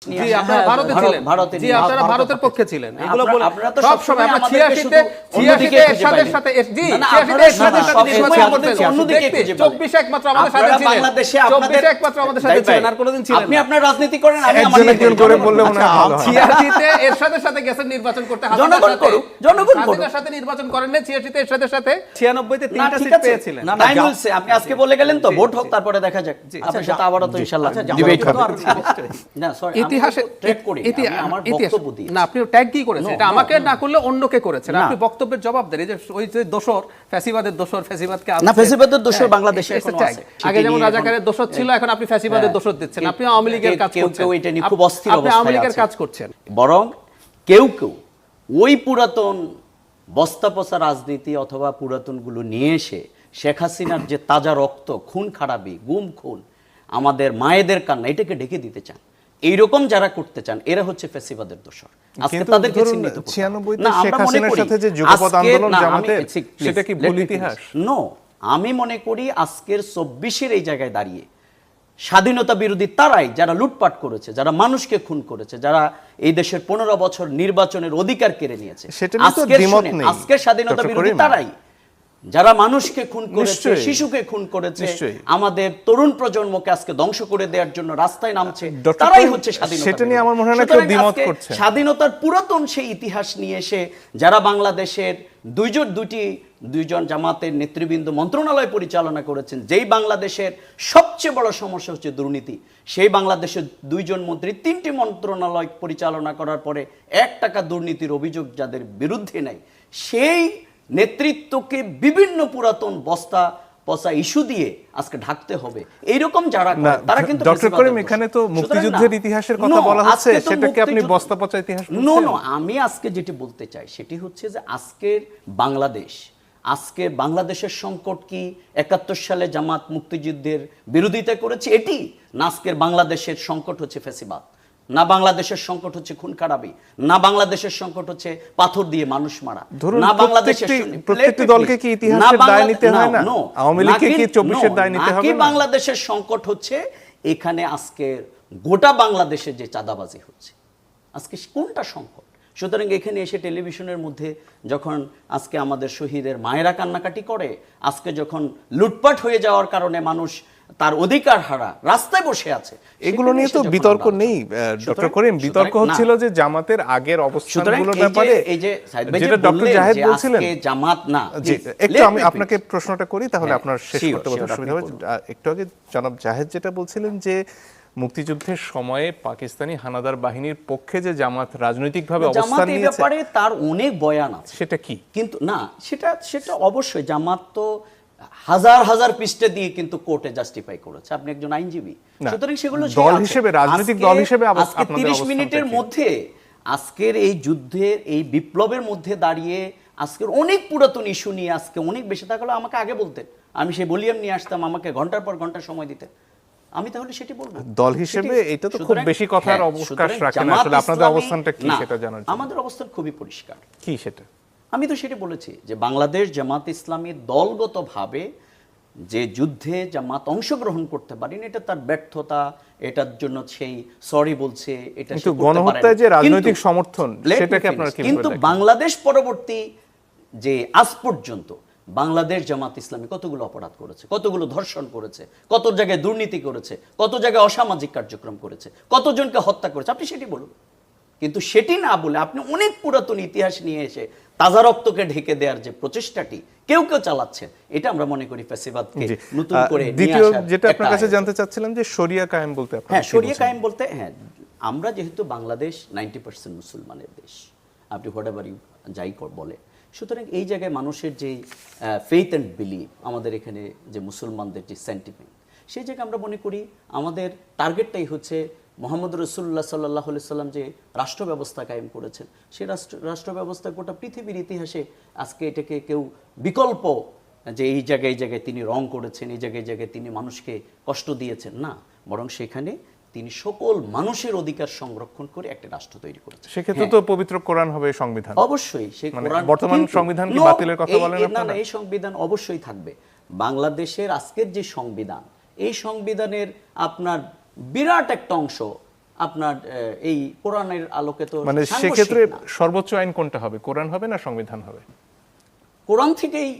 জি আপনারা ভারতে ছিলেন, জি আপনারা ভারতের পক্ষে ছিলেন, এগুলো বলে সব সময় আমরা 86 তে এর সাথে সাথে জি 86 এর সাথে সাথে অন্যদিকে 24 একমাত্র আমাদের সাথে ছিলেন, বাংলাদেশে আপনাদের 24 একমাত্র আমাদের সাথে ছিলেন, আর কোনোদিন ছিলেন আপনি আপনার রাজনীতি করেন, আমি আমার একজন করে বললে মনে হয় ভালো হয়। 86 তে এর সাথে সাথে গেছেন নির্বাচন করতে, জনগণ করুক, হাসিনার সাথে নির্বাচন করেন না, 86 তে এর সাথে সাথে 96 তে তিনটা সিট পেয়েছিলেন। না তাই বলছে, আপনি আজকে বলে গেলেন তো ভোট হোক তারপরে দেখা যাক, আপনার সাথে আবারো তো ইনশাআল্লাহ ডিবেট হবে। না সরি ইতিহাসে ট্রেড করি আমার বক্তব্য দিয়ে না, আপনি ট্যাগ কি করেছেন, এটা আমাকে না করলে অন্যকে করেছেন, আপনি বক্তব্যের জবাব দেন। এই যে ওই যে দোসর ফ্যাসিবাদের দোসর, ফ্যাসিবাদকে না ফ্যাসিবাদের দোসর বাংলাদেশে এখনো আছে, আগে যেমন রাজাকারের দোসর ছিল, এখন আপনি ফ্যাসিবাদের দোসর দিচ্ছেন, আপনি আওয়ামী লীগের কাজ করছেন, কেউ এটা নিয়ে খুব অস্থির আপনি আওয়ামী লীগের কাজ করছেন। বরং কেউ কেউ ওই পুরাতন বস্তা পচা রাজনীতি অথবা পুরাতনগুলো নিয়ে এসে শেখ হাসিনার যে তাজা রক্ত, খুন খারাপি, গুম খুন, আমাদের মায়েদের কান্না, এটাকে ঢেকে দিতে চান। এইরকম যারা করতে চান এরা হচ্ছে ফ্যাসিবাদের দোসর। আজকে তাদেরকে চিহ্নিত করতে 96 তে শেখ হাসিনার সাথে যে যুগপৎ আন্দোলন জামাতের, সেটা কি ভুল ইতিহাস? নো, আমি মনে করি আজকের 24 এই জায়গায় দাঁড়িয়ে স্বাধীনতা বিরোধী তারাই যারা লুটপাট করেছে, যারা মানুষকে খুন করেছে, যারা এই দেশের 15 বছর নির্বাচনের অধিকার কেড়ে নিয়েছে, আজকের স্বাধীনতা বিরোধী তারাই যারা মানুষকে খুন করেছে, শিশুকে খুন করেছে, আমাদের তরুণ প্রজন্মকে আজকে ধ্বংস করে দেওয়ার জন্য রাস্তায় নামছে, তারাই হচ্ছে স্বাধীনতা। সেটা নিয়ে আমার মনে হয় না কেউ দ্বিমত করছে। স্বাধীনতার পুরাতন সেই ইতিহাস নিয়ে এসে যারা বাংলাদেশের দুইজন জামাতের নেতৃবৃন্দ মন্ত্রণালয় পরিচালনা করেছেন, যেই বাংলাদেশের সবচেয়ে বড় সমস্যা হচ্ছে দুর্নীতি, সেই বাংলাদেশের 2জন মন্ত্রী 3টি মন্ত্রণালয় পরিচালনা করার পরে 1 টাকা দুর্নীতির অভিযোগ যাদের বিরুদ্ধে নেই, সেই নেতৃত্বকে বিভিন্ন পুরাতন বস্তা পচা ইস্যু দিয়ে আজকে ঢাকতে হবে। এইরকম যারা তারা কিন্তু ডক্টর করিম, এখানে তো মুক্তিযুদ্ধের ইতিহাসের কথা বলা হচ্ছে, সেটাকে আপনি বস্তা পচা ইতিহাস বলছেন? নো, আমি আজকে যেটি বলতে চাই সেটি হচ্ছে যে আজকের বাংলাদেশের সংকট কি 71 সালে জামাত মুক্তিযুদ্ধের বিরোধিতা করেছে এটি, না আজকের বাংলাদেশের সংকট হচ্ছে ফ্যাসিবাদ, না বাংলাদেশের সংকট হচ্ছে খুন খারাপি, না বাংলাদেশের সংকট হচ্ছে পাথর দিয়ে মানুষ মারা, না বাংলাদেশের প্রত্যেকটি দলকে কি ইতিহাসের দায় নিতে হয় না? আওয়ামী লীগকে কি 24 দায় নিতে হবে না? বাংলাদেশের সংকট হচ্ছে এখানে আজকে গোটা বাংলাদেশে যে চাঁদাবাজি হচ্ছে, আজকে কোনটা সংকট? সুতরাং এখানে এসে টেলিভিশনের মধ্যে যখন আজকে আমাদের শহীদের মায়েরা কান্নাকাটি করে, আজকে যখন লুটপাট হয়ে যাওয়ার কারণে মানুষ তার অধিকার হারা রাস্তায় বসে আছে, এগুলো নিয়ে তো বিতর্ক নেই ডক্টর করিম। বিতর্ক হচ্ছিল যে জামাতের আগের অবস্থানগুলোর ব্যাপারে, এই যে যেটা ডক্টর জাহেদ বলছিলেন জামাত না। একটু আমি আপনাকে প্রশ্নটা করি, তাহলে আপনার শেষ করতে বলতে সুবিধা হবে। একটু আগে জনাব জাহেদ যেটা বলছিলেন যে মুক্তিযুদ্ধের সময়ে পাকিস্তানি হানাদার বাহিনীর পক্ষে যে জামাত রাজনৈতিকভাবে অবস্থান নিয়েছে, তার অনেক বয়ান আছে, সেটা কি? কিন্তু না, সেটা অবশ্যই জামাত তো হাজার হাজার পৃষ্ঠা দিয়ে কিন্তু কোর্টে জাস্টিফাই করেছে, আপনি একজন আইনজীবী, সুতরাং সেগুলো দল হিসেবে, রাজনৈতিক দল হিসেবে আজকে 30 মিনিটের মধ্যে আজকের এই যুদ্ধের এই বিপ্লবের মধ্যে দাঁড়িয়ে আজকের অনেক পুরাতন ইস্যু নিয়ে আজকে অনেক বেশি থাকলে আমাকে আগে বলতেন, আমি সেই ভলিউম নিয়ে আসতাম, আমাকে ঘন্টার পর ঘন্টা সময় দিতেন, আমি তাহলে সেটি বলবো। দল হিসেবে এটা তো খুব বেশি কথার অবকাশ রাখে না, আসলে আপনাদের অবস্থানটা কি সেটা জানার জন্য। আমাদের অবস্থান খুবই পরিষ্কার। কি সেটা? আমি তো সেটা বলেছি যে বাংলাদেশ জামাত ইসলামী দলগতভাবে যে যুদ্ধে জামাত অংশগ্রহণ করতে পারেনি, এটা তার ব্যর্থতা, এটার জন্য সেই সরি বলছে, এটা কিন্তু গণহত্যায় যে রাজনৈতিক সমর্থন, সেটাকে আপনারা কিভাবে দেখেন? কিন্তু বাংলাদেশ পরবর্তী যে আজ পর্যন্ত বাংলাদেশ জামাত ইসলামী কতগুলো অপরাধ করেছে, কতগুলো ধর্ষণ করেছে, কত জায়গায় দুর্নীতি করেছে, কত জায়গায় অসামাজিক কার্যক্রম করেছে, কতজনকে হত্যা করেছে, আপনি সেটি বলুন। কিন্তু সেটি না বলে আপনি অনেক পুরাতন ইতিহাস নিয়ে এসে তাজা রক্তকে ঢেকে দেওয়ার যে প্রচেষ্টাটি কেউ চালাচ্ছে, এটা আমরা মনে করি ফ্যাসিবাদকে নতুন করে দ্বিতীয় যেটা আপনার কাছে জানতে চাচ্ছিলাম যে শরিয়া কায়েম বলতে আপনারা? হ্যাঁ, শরিয়া কায়েম বলতে, হ্যাঁ, আমরা যেহেতু বাংলাদেশ 90% মুসলমানের দেশ, আপনি হোয়াটএভার ইউ যাই বলে, সুতরাং এই জায়গায় মানুষের যে ফেইথ অ্যান্ড বিলিভ, আমাদের এখানে যে মুসলমানদের যে সেন্টিমেন্ট, সেই জায়গায় আমরা মনে করি আমাদের টার্গেটটাই হচ্ছে মোহাম্মদ রাসূলুল্লাহ সাল্লাল্লাহু আলাইহি সাল্লাম যে রাষ্ট্র ব্যবস্থা কায়েম করেছেন, সেই রাষ্ট্র ব্যবস্থা গোটা পৃথিবীর ইতিহাসে আজকে এটাকে কেউ বিকল্প যে এই জায়গায় তিনি রং করেছেন, এই জায়গায় তিনি মানুষকে কষ্ট দিয়েছেন, না, বরং সেখানে তিনি সকল মানুষের অধিকার সংরক্ষণ করে একটা রাষ্ট্র তৈরি করেছেন। সেক্ষেত্রে তো পবিত্র কোরআন হবে সংবিধান, অবশ্যই। সেই কোরআন, বর্তমান সংবিধান কি বাতিলের কথা বলেন আপনারা? না, এই সংবিধান অবশ্যই থাকবে। বাংলাদেশের আজকের যে সংবিধান, এই সংবিধানের আপনার বিরাট একটা অংশ আপনার এই কোরআনের আলোকে তো মানে সাংঘর্ষিক সেক্ষেত্রে না। সর্বোচ্চ আইন কোনটা হবে, কোরআন হবে না সংবিধান হবে? কোরআন থেকেই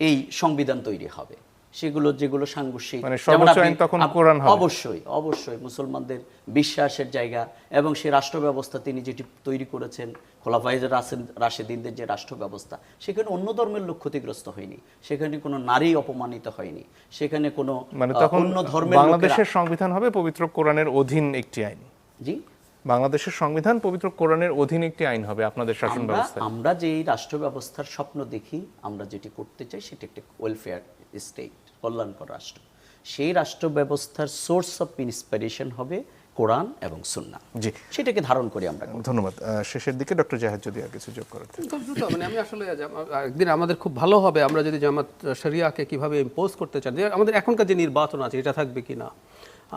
এই সংবিধান তৈরি হবে, সেগুলো যেগুলো সাংঘর্ষিক, মানে যেমন সর্বোচ্চ আপনি- আইন তখন কোরআন হবে? অবশ্যই অবশ্যই মুসলমানদের বিশ্বাসের জায়গা এবং সেই রাষ্ট্র ব্যবস্থা তিনি যেটি তৈরি করেছেন, খোলাফায়ে রাশেদিনদের যে রাষ্ট্র ব্যবস্থা, সেখানে অন্য ধর্মের লোক ক্ষতিগ্রস্ত হয়নি, সেখানে কোনো নারী অপমানিত হয়নি, সেখানে কোনো মানে তখন অন্য ধর্মের বাংলাদেশের সংবিধান হবে পবিত্র কোরআনের অধীন একটি আইন। জি, বাংলাদেশের সংবিধান পবিত্র কোরআনের অধীন একটি আইন হবে আপনাদের শাসন ব্যবস্থা। আমরা যে রাষ্ট্র ব্যবস্থার স্বপ্ন দেখি, আমরা যেটি করতে চাই, সেটা একটা ওয়েলফেয়ার স্টেট, কল্যাণকর রাষ্ট্র। সেই রাষ্ট্র ব্যবস্থার সোর্স অফ ইন্সপিরেশন হবে কোরআন এবং সুন্নাহ। জি, সেটাকে ধারণ করি আমরা। ধন্যবাদ। শেষের দিকে ডক্টর জাহেদ যদি আর কিছু যোগ করেন। মানে আমি আসলে একদিন আমাদের খুব ভালো হবে আমরা যদি জামাত শরিয়াকে কিভাবে ইম্পোজ করতে চান, যে আমাদের এখনকার যে নির্বাচন আছে এটা থাকবে কিনা,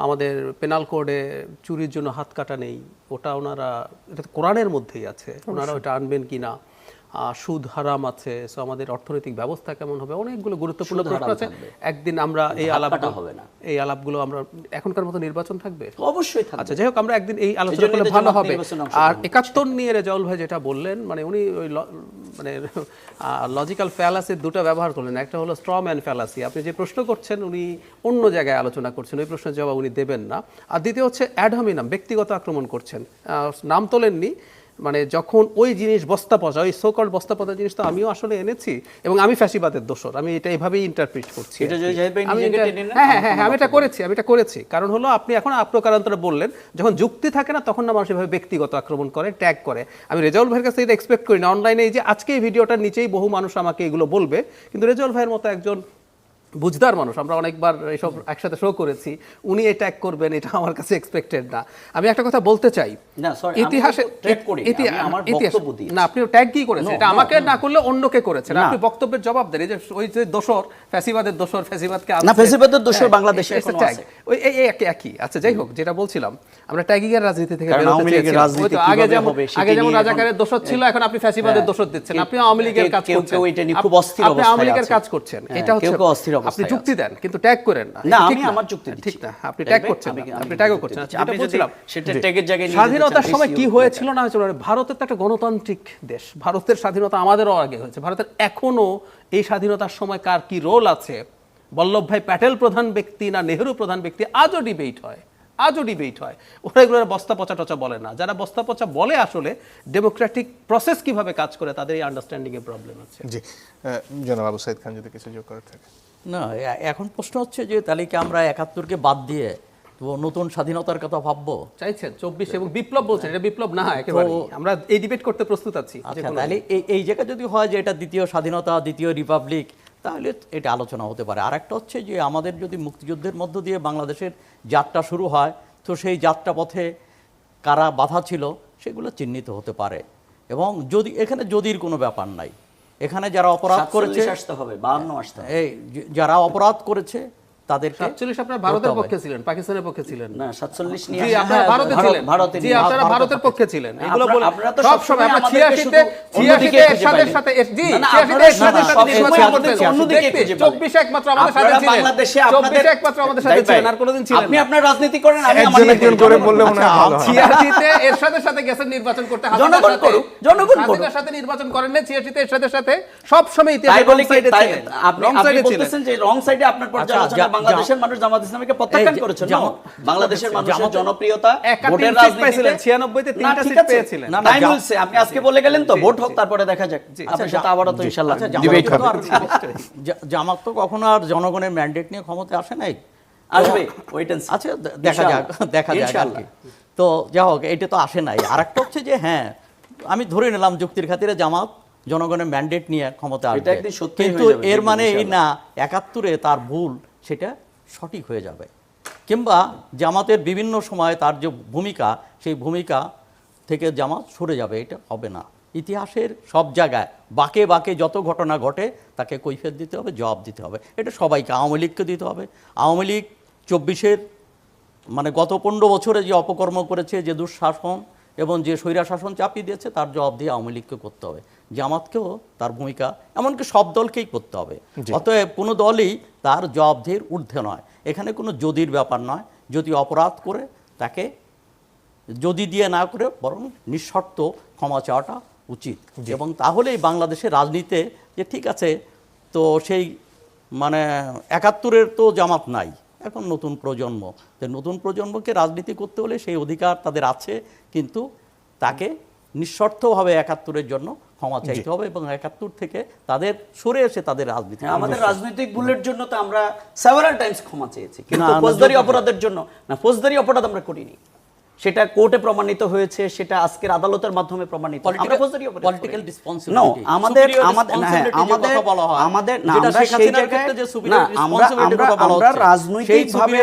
আমাদের পেনাল কোডে চুরির জন্য হাত কাটা নেই, ওটা ওনারা, এটা তো কোরআনের মধ্যেই আছে, ওনারা ওটা আনবেন কিনা, সুদ হারাম আছে, সো আমাদের অর্থনৈতিক ব্যবস্থা কেমন হবে, অনেকগুলো গুরুত্বপূর্ণ প্রশ্ন আছে। একদিন আমরা এই আলাপগুলো আমরা, এখনকার মতো নির্বাচন থাকবে অবশ্যই থাকবে। আচ্ছা, যাই হোক, আমরা একদিন এই আলোচনা করলে ভালো হবে। আর 71 নিয়ে রেজাউল ভাই যেটা বললেন, মানে উনি ওই মানে লজিক্যাল ফ্যালাসির দুটো ব্যবহার করলেন, একটা হলো স্ট্র ম্যান ফ্যালাসি, আপনি যে প্রশ্ন করছেন উনি অন্য জায়গায় আলোচনা করছেন, ওই প্রশ্নের জবাব উনি দেবেন না। আর দ্বিতীয় হচ্ছে অ্যাড হমিনাম, ব্যক্তিগত আক্রমণ করছেন, নাম তোলেননি, মানে যখন ওই জিনিস বস্তা পচা, ওই সোকল বস্তা পচা জিনিস তো আমিও আসলে এনেছি এবং আমি ফ্যাসিবাদের দোষর, আমি এটা এভাবেই ইন্টারপ্রিট করছি। আমি এটা করেছি, কারণ হলো আপনি এখন আপ্রকারান্তরে বললেন, যখন যুক্তি থাকে না তখন না মানুষ এভাবে ব্যক্তিগত আক্রমণ করে, ট্যাগ করে। আমি রেজাউল ভাইয়ের কাছে এটা এক্সপেক্ট করি না। অনলাইনে এই যে আজকে এই ভিডিওটার নিচেই বহু মানুষ আমাকে এগুলো বলবে, কিন্তু রেজাউল ভাইয়ের মতো একজন বুঝদার মানুষ, আমরা অনেকবার এইসব একসাথে শো করেছি, উনি এই ট্যাগ করবেন এটা আমার কাছে এক্সপেক্টেড না। আমি একটা কথা বলতে চাই, ইতিহাসে না, আপনি ট্যাগ কি করেছেন, এটা আমাকে না করলে অন্যকে করেছেন, আপনি বক্তব্যের জবাব দেন। এই যে ওই যে দোষর, ফ্যাসিবাদের দোষর, ফ্যাসিবাদকে না, ফ্যাসিবাদের দোষর বাংলাদেশে এখনো আছে, ওই একই। আচ্ছা, যাই হোক, যেটা বলছিলাম, আমরা ট্যাগিং এর রাজনীতি থেকে বেরোতে চেয়েছি। আগে যেমন রাজাকারের দোষর ছিল, এখন আপনি ফ্যাসিবাদের দোষর দিচ্ছেন, আপনি আওয়ামী লীগের কাজ করছেন, আপনি আওয়ামী লীগের কাজ করছেন, এটা হচ্ছে আপনি যুক্তি দেন কিন্তু ট্যাগ করেন না। না, আমি আমার যুক্তি দিচ্ছি, ঠিক না, আপনি ট্যাগ করছেন, আপনি ট্যাগও করছেন। আমি বলছিলাম সেটা ট্যাগের জায়গায় নিয়ে স্বাধীনতার সময় কি হয়েছিল না হয়েছিল, ভারতের তো একটা গণতান্ত্রিক দেশ, ভারতের স্বাধীনতা আমাদেরও আগে হয়েছে, ভারতের এখনো এই স্বাধীনতার সময় কার কি রোল আছে, বল্লভভাই প্যাটেল প্রধান ব্যক্তি না নেহেরু প্রধান ব্যক্তি, আজও ডিবেট হয়। ওরা এগুলোর বস্তা পচা টচা বলে না। যারা বস্তা পচা বলে আসলে ডেমোক্রেটিক প্রসেস কিভাবে কাজ করে তাদের এই আন্ডারস্ট্যান্ডিং এর প্রবলেম আছে। জি, জনাব আবু সাইদ খান যদি কিছু যোগ করার থাকে। না, এখন প্রশ্ন হচ্ছে যে তাহলে কি আমরা 71-কে বাদ দিয়ে তো নতুন স্বাধীনতার কথা ভাববো চাইছেন? 24 এবং বিপ্লব বলছেন, এটা বিপ্লব না একেবারে, আমরা এই ডিবেট করতে প্রস্তুত আছি। আচ্ছা, তাহলে এই জায়গা যদি হয় যে এটা দ্বিতীয় স্বাধীনতা, দ্বিতীয় রিপাবলিক, তাহলে এটা আলোচনা হতে পারে। আর একটা হচ্ছে যে আমাদের যদি মুক্তিযুদ্ধের মধ্য দিয়ে বাংলাদেশের যাত্রা শুরু হয়, তো সেই যাত্রা পথে কারা বাধা ছিল সেগুলো চিহ্নিত হতে পারে। এবং যদি এখানে যদির কোনো ব্যাপার নাই, এখানে যারা অপরাধ করেছে এই যারা অপরাধ করেছে তাদেরকে 47 আপনারা ভারতের পক্ষে ছিলেন, পাকিস্তানের পক্ষে ছিলেন না। 47 নিয়ে জি আপনারা ভারতে ছিলেন, জি আপনারা ভারতের পক্ষে ছিলেন। এগুলো বলে আপনারা তো সব সময় আমরা 86 এর সাথে জি 86 এর সাথে আমাদের অন্যদিকে 24 একমাত্র আমাদের সাথে ছিলেন, বাংলাদেশে 24 একমাত্র আমাদের সাথে ছিলেন, আর কোনোদিন ছিলেন না। আপনি আপনার রাজনীতি করেন, আমি আমার একজন করে বললে মনে হয় ভালো হয়। 86 তে এর সাথে গেছেন নির্বাচন করতে, জনগণ করুক, হাসিনার সাথে নির্বাচন করেন না, 86 তে এর সাথে সব সময় ইতিহাসে রং সাইডে ছিলেন। আপনি বলতেছেন যে রং সাইডে আপনার পর্যালোচনা বাংলাদেশের মানুষ জামাত ইসলামীকে প্রত্যাখ্যান করেছে। বাংলাদেশের মানুষের জনপ্রিয়তা, ভোটের রাজনীতিতে 96 তে 3টা সিট পেয়েছিলেন। টাইম হইছে, আপনি আজকে বলে গেলেন তো, ভোট হোক তারপরে দেখা যাক। আপনার সাথে আবারও তো ইনশাআল্লাহ ডিবেট হবে। জামাত তো কখনো আর জনগণের ম্যান্ডেট নিয়ে ক্ষমতা আসে নাই, আসবে, ওয়েট এন্ড সি। আচ্ছা, দেখা যাক আর কি। তো যা হোক, এটা তো আসে নাই। আর একটা হচ্ছে যে হ্যাঁ, আমি ধরে নিলাম যুক্তির খাতিরে জামাত জনগণের ম্যান্ডেট নিয়ে ক্ষমতা আসবে, কিন্তু এর মানে এই না 71-এ তার ভুল সেটা সঠিক হয়ে যাবে, কিংবা জামাতের বিভিন্ন সময় তার যে ভূমিকা, সেই ভূমিকা থেকে জামাত সরে যাবে, এটা হবে না। ইতিহাসের সব জায়গায় বাঁকে বাঁকে যত ঘটনা ঘটে তাকে কৈফিয়ত দিতে হবে, জবাব দিতে হবে। এটা সবাইকে, আওয়ামী লীগকে দিতে হবে। আওয়ামী লীগ 24-এর মানে গত 15 বছরে যে অপকর্ম করেছে, যে দুঃশাসন এবং যে স্বৈরা শাসন চাপিয়ে দিয়েছে, তার জবাব দিয়ে আওয়ামী লীগকে করতে হবে। জামাতকেও তার ভূমিকা, এমনকি সব দলকেই করতে হবে। অতএব কোনো দলই তার জবাবদিহির ঊর্ধ্বে নয়। এখানে কোনো যদির ব্যাপার নয়। যদি অপরাধ করে তাকে যদি দিয়ে না করে বরং নিঃশর্ত ক্ষমা চাওয়াটা উচিত। এবং তাহলেই বাংলাদেশের রাজনীতিতে যে ঠিক আছে, তো সেই মানে ৭১-এর তো জামাত নাই, এখন নতুন প্রজন্ম, তো নতুন প্রজন্মকে রাজনীতি করতে হলে সেই অধিকার তাদের আছে, কিন্তু তাকে নিঃশর্তভাবে ৭১-এর জন্য ক্ষমা চাইতে হবে এবং ৭১ থেকে তাদের সরে এসে তাদের রাজনীতি। আমাদের রাজনৈতিক ভুলের জন্য তো আমরা সেভারাল টাইমস ক্ষমা চেয়েছি, কিন্তু ফৌজদারি অপরাধের জন্য না, ফৌজদারি অপরাধ আমরা করিনি, সেটা কোর্টে প্রমাণিত হয়েছে, সেটা আজকের আদালতের মাধ্যমে প্রমাণিত। আমরা ফৌজদারি অপরাধ পলিটিক্যাল করিনি। রেসপন্সিবিলিটি, No, আমাদের আমাদের না, আমরা সেই জায়গায় না, আমরা রাজনৈতিকভাবে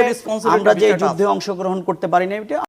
আমরা যে যুদ্ধে অংশগ্রহণ করতে পারি না, এটা